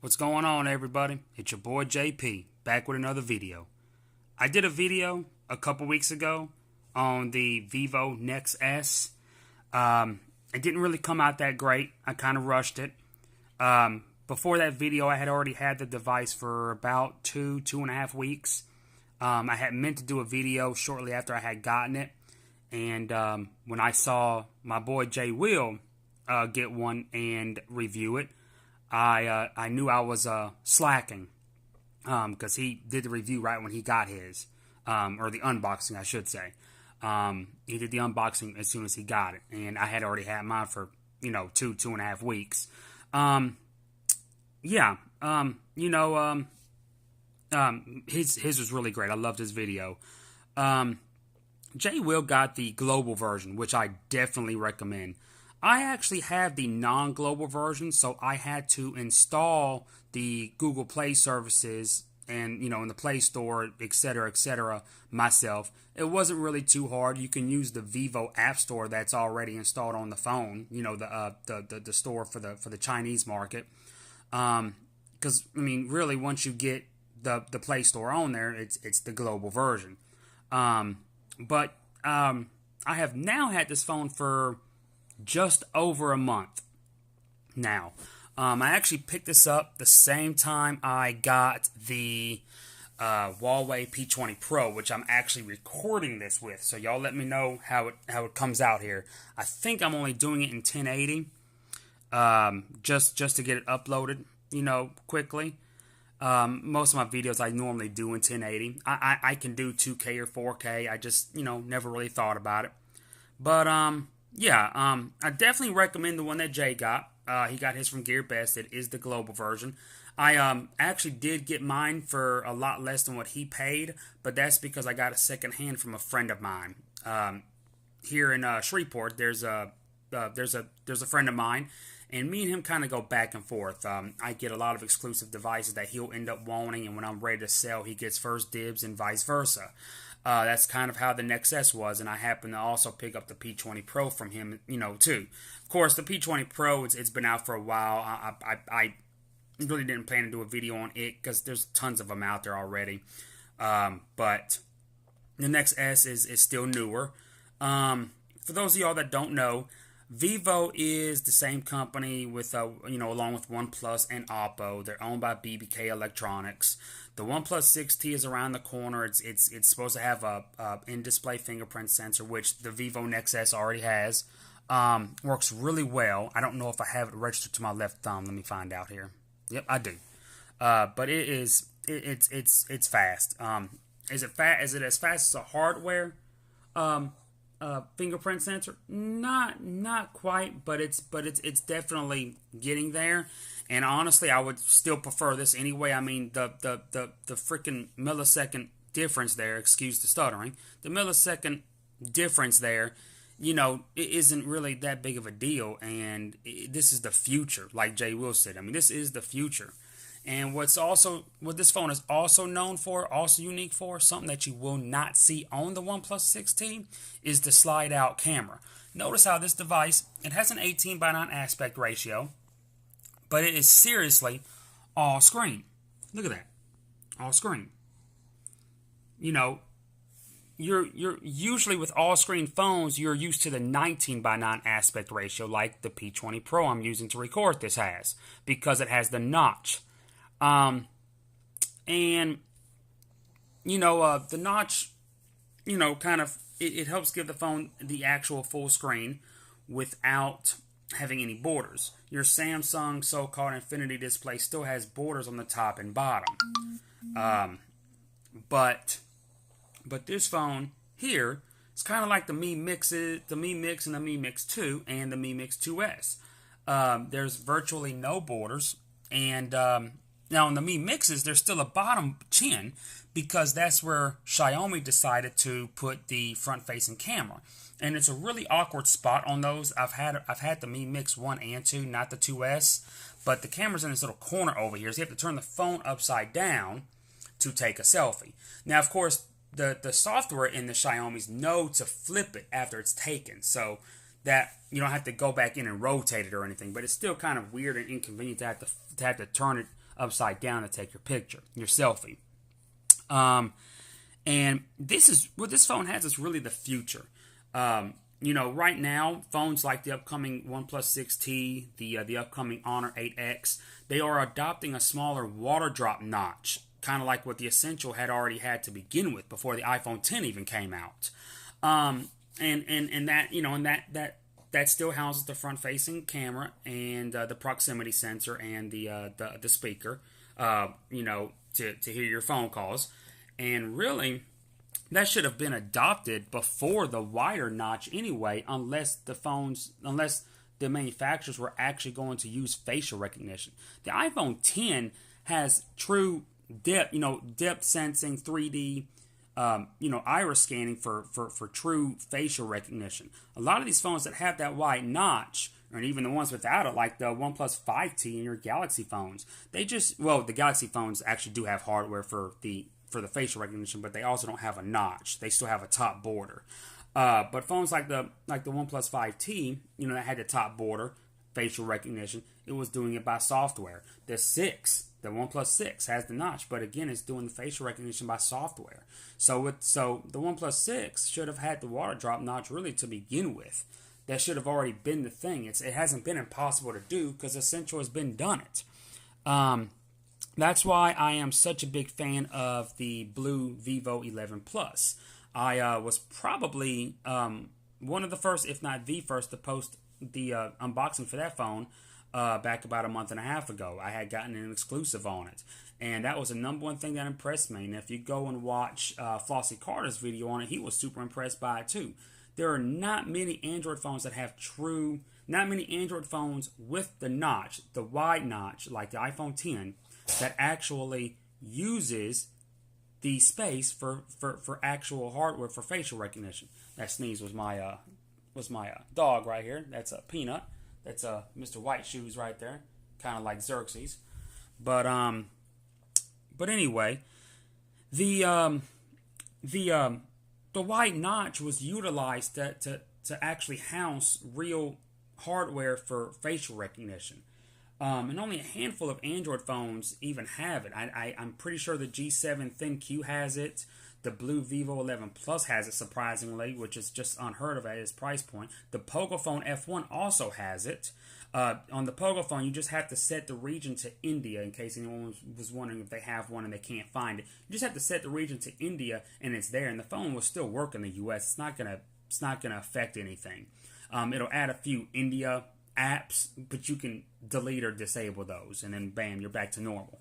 What's going on, everybody? It's your boy JP, back with another video. I did a video a couple weeks ago on the Vivo Nex S. It didn't really come out that great. I kind of rushed it. Before that video, I had already had the device for about two and a half weeks. I had meant to do a video shortly after I had gotten it. And when I saw my boy Jay Will get one and review it, I knew I was slacking because he did the review right when he got his, or the unboxing, I should say. He did the unboxing as soon as he got it, and I had already had mine for two and a half weeks. Yeah, his was really great. I loved his video. Jay Will got the global version, which I definitely recommend. I actually have the non-global version, so I had to install the Google Play services and, in the Play Store, etc., myself. It wasn't really too hard. You can use the Vivo App Store that's already installed on the phone, the store for the Chinese market. Because, really, once you get the Play Store on there, it's the global version. But I have now had this phone for just over a month now. I actually picked this up the same time I got the Huawei P20 Pro, which I'm actually recording this with. So y'all let me know how it comes out here. I think I'm only doing it in 1080, just to get it uploaded, quickly. Most of my videos I normally do in 1080. I can do 2K or 4K. I just never really thought about it. But I definitely recommend the one that Jay got. He got his from GearBest. It is the global version. I actually did get mine for a lot less than what he paid, but that's because I got a second hand from a friend of mine. Here in Shreveport, there's a friend of mine, and me and him kind of go back and forth. I get a lot of exclusive devices that he'll end up wanting, and when I'm ready to sell, he gets first dibs, and vice versa. That's kind of how the Nex S was, and I happen to also pick up the P20 Pro from him, too. Of course, the P20 Pro, it's been out for a while. I really didn't plan to do a video on it because there's tons of them out there already. But the Nex S is still newer. For those of y'all that don't know, Vivo is the same company with, along with OnePlus and Oppo. They're owned by BBK Electronics. The OnePlus 6T is around the corner. It's supposed to have a in-display fingerprint sensor, which the Vivo Nex S already has. Works really well. I don't know if I have it registered to my left thumb. Let me find out here. Yep, I do. But it's fast. Is it as fast as a hardware fingerprint sensor? Not quite, but it's definitely getting there. And honestly, I would still prefer this anyway. The freaking millisecond difference there, excuse the stuttering, the millisecond difference there, it isn't really that big of a deal. And this is the future, like Jay Will said. This is the future. And what this phone is also known for, also unique for, something that you will not see on the OnePlus 6T, is the slide-out camera. Notice how this device, it has an 18:9 aspect ratio, but it is seriously all screen. Look at that, all screen. You're usually with all screen phones, you're used to the 19:9 aspect ratio, like the P20 Pro I'm using to record this has, because it has the notch. The notch, kind of, it helps give the phone the actual full screen without having any borders. Your Samsung so-called Infinity display still has borders on the top and bottom. But this phone here, it's kind of like the Mi Mix and the Mi Mix 2 and the Mi Mix 2S. There's virtually no borders, and now, in the Mi Mixes, there's still a bottom chin because that's where Xiaomi decided to put the front-facing camera, and it's a really awkward spot on those. I've had the Mi Mix 1 and 2, not the 2S, but the camera's in this little corner over here, so you have to turn the phone upside down to take a selfie. Now, of course, the software in the Xiaomi's know to flip it after it's taken, so that you don't have to go back in and rotate it or anything. But it's still kind of weird and inconvenient to have to turn it upside down to take your picture, your selfie. Um, and this phone has is really the future. Right now, phones like the upcoming OnePlus 6T, the upcoming Honor 8X, they are adopting a smaller water drop notch, kind of like what the Essential had already had to begin with before the iPhone 10 even came out. And that that still houses the front-facing camera and the proximity sensor and the speaker, to hear your phone calls, and really that should have been adopted before the wider notch anyway, unless the manufacturers were actually going to use facial recognition. The iPhone 10 has true depth sensing, 3D, iris scanning for true facial recognition. A lot of these phones that have that wide notch, and even the ones without it, like the OnePlus 5T in your Galaxy phones, the Galaxy phones actually do have hardware for the facial recognition, but they also don't have a notch. They still have a top border. But phones like the OnePlus 5T, that had the top border, facial recognition, it was doing it by software. The OnePlus 6 has the notch, but again, it's doing the facial recognition by software. So the OnePlus 6 should have had the water drop notch really to begin with. That should have already been the thing. It hasn't been impossible to do because Essential has been done it. That's why I am such a big fan of the blue Vivo 11 Plus. I was probably one of the first, if not the first, to post the unboxing for that phone back about a month and a half ago. I had gotten an exclusive on it, and that was the number one thing that impressed me. And if you go and watch Flossie Carter's video on it, he was super impressed by it too. There are not many Android phones that have not many Android phones with the notch, the wide notch, like the iPhone 10, that actually uses the space for actual hardware for facial recognition. That sneeze was my dog right here. That's a Peanut. That's Mr. White Shoes right there, kind of like Xerxes. But anyway, the white notch was utilized to actually house real hardware for facial recognition. And only a handful of Android phones even have it. I'm pretty sure the G7 ThinQ has it. The blue Vivo 11 Plus has it, surprisingly, which is just unheard of at its price point. The Poco Phone F1 also has it. On the Poco Phone, you just have to set the region to India, in case anyone was wondering if they have one and they can't find it. You just have to set the region to India, and it's there. And the phone will still work in the U.S. It's not gonna affect anything. It'll add a few India apps, but you can delete or disable those, and then bam, you're back to normal.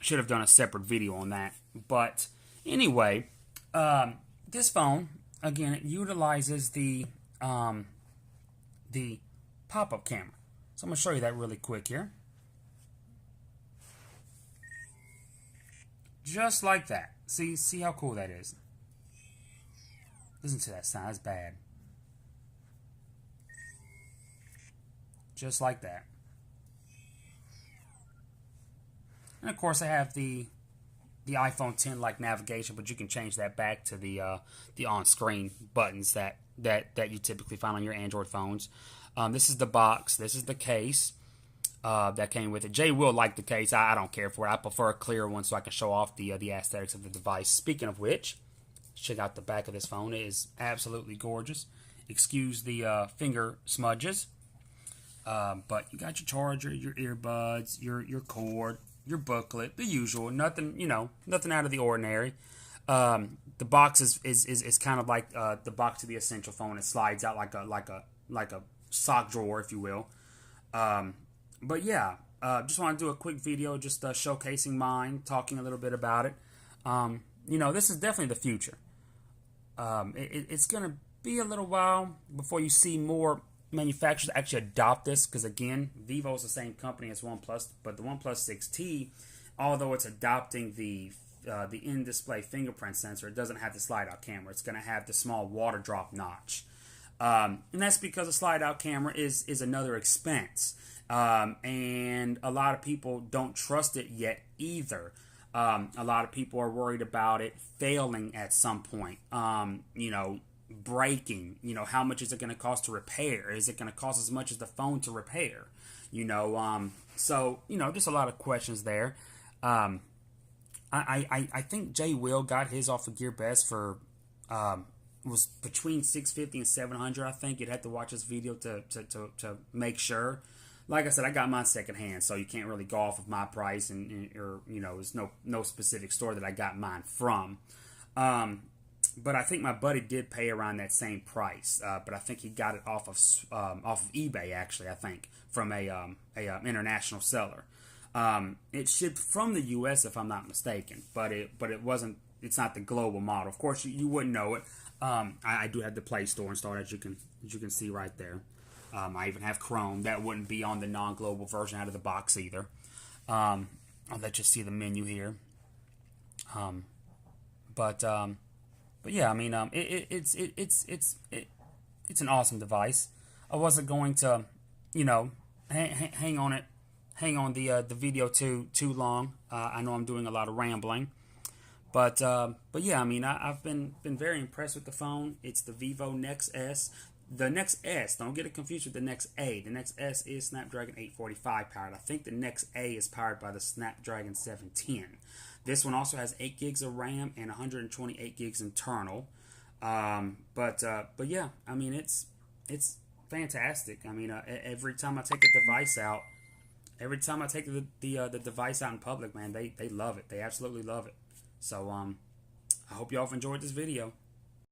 Should have done a separate video on that, but anyway, this phone again, it utilizes the pop-up camera. So I'm gonna show you that really quick here, just like that. See how cool that is. Listen to that sound. That's bad. Just like that. And of course I have the iPhone 10 like navigation, but you can change that back to the on-screen buttons that you typically find on your Android phones. This is the box. This is the case that came with it. Jay will like the case. I don't care for it. I prefer a clear one so I can show off the aesthetics of the device. Speaking of which, check out the back of this phone. It is absolutely gorgeous. Excuse the finger smudges. But you got your charger, your earbuds, your cord, your booklet, the usual. Nothing out of the ordinary. The box is kind of like the box of the Essential phone. It slides out like a sock drawer, if you will. But yeah, just want to do a quick video, just showcasing mine, talking a little bit about it. This is definitely the future. It's gonna be a little while before you see more manufacturers actually adopt this, because again, Vivo is the same company as OnePlus, but the OnePlus 6T, although it's adopting the in-display fingerprint sensor, it doesn't have the slide-out camera. It's going to have the small water drop notch, and that's because a slide-out camera is another expense, and a lot of people don't trust it yet either. A lot of people are worried about it failing at some point. Breaking. How much is it going to cost to repair? Is it going to cost as much as the phone to repair? So just a lot of questions there. Um, I think Jay Will got his off of Gear Best for was between 650 and 700. I think you'd have to watch this video to make sure. Like I said, I got mine secondhand, so you can't really go off of my price, or there's no specific store that I got mine from. But I think my buddy did pay around that same price. But I think he got it off of eBay, actually. I think from a international seller. It shipped from the U.S. if I'm not mistaken, but it wasn't. It's not the global model. Of course, you wouldn't know it. I do have the Play Store installed, as you can see right there. I even have Chrome. That wouldn't be on the non-global version out of the box either. I'll let you see the menu here. But yeah, I mean, it's an awesome device. I wasn't going to, hang on the video too long. I know I'm doing a lot of rambling, but yeah, I mean, I've been very impressed with the phone. It's the Vivo Nex S. The Nex S, don't get it confused with the Nex A. The Nex S is Snapdragon 845 powered. I think the Nex A is powered by the Snapdragon 710. This one also has 8 gigs of RAM and 128 gigs internal. But yeah, I mean, it's fantastic. I mean, every time I take the device out, the device out in public, man, they love it. They absolutely love it. So I hope y'all have enjoyed this video.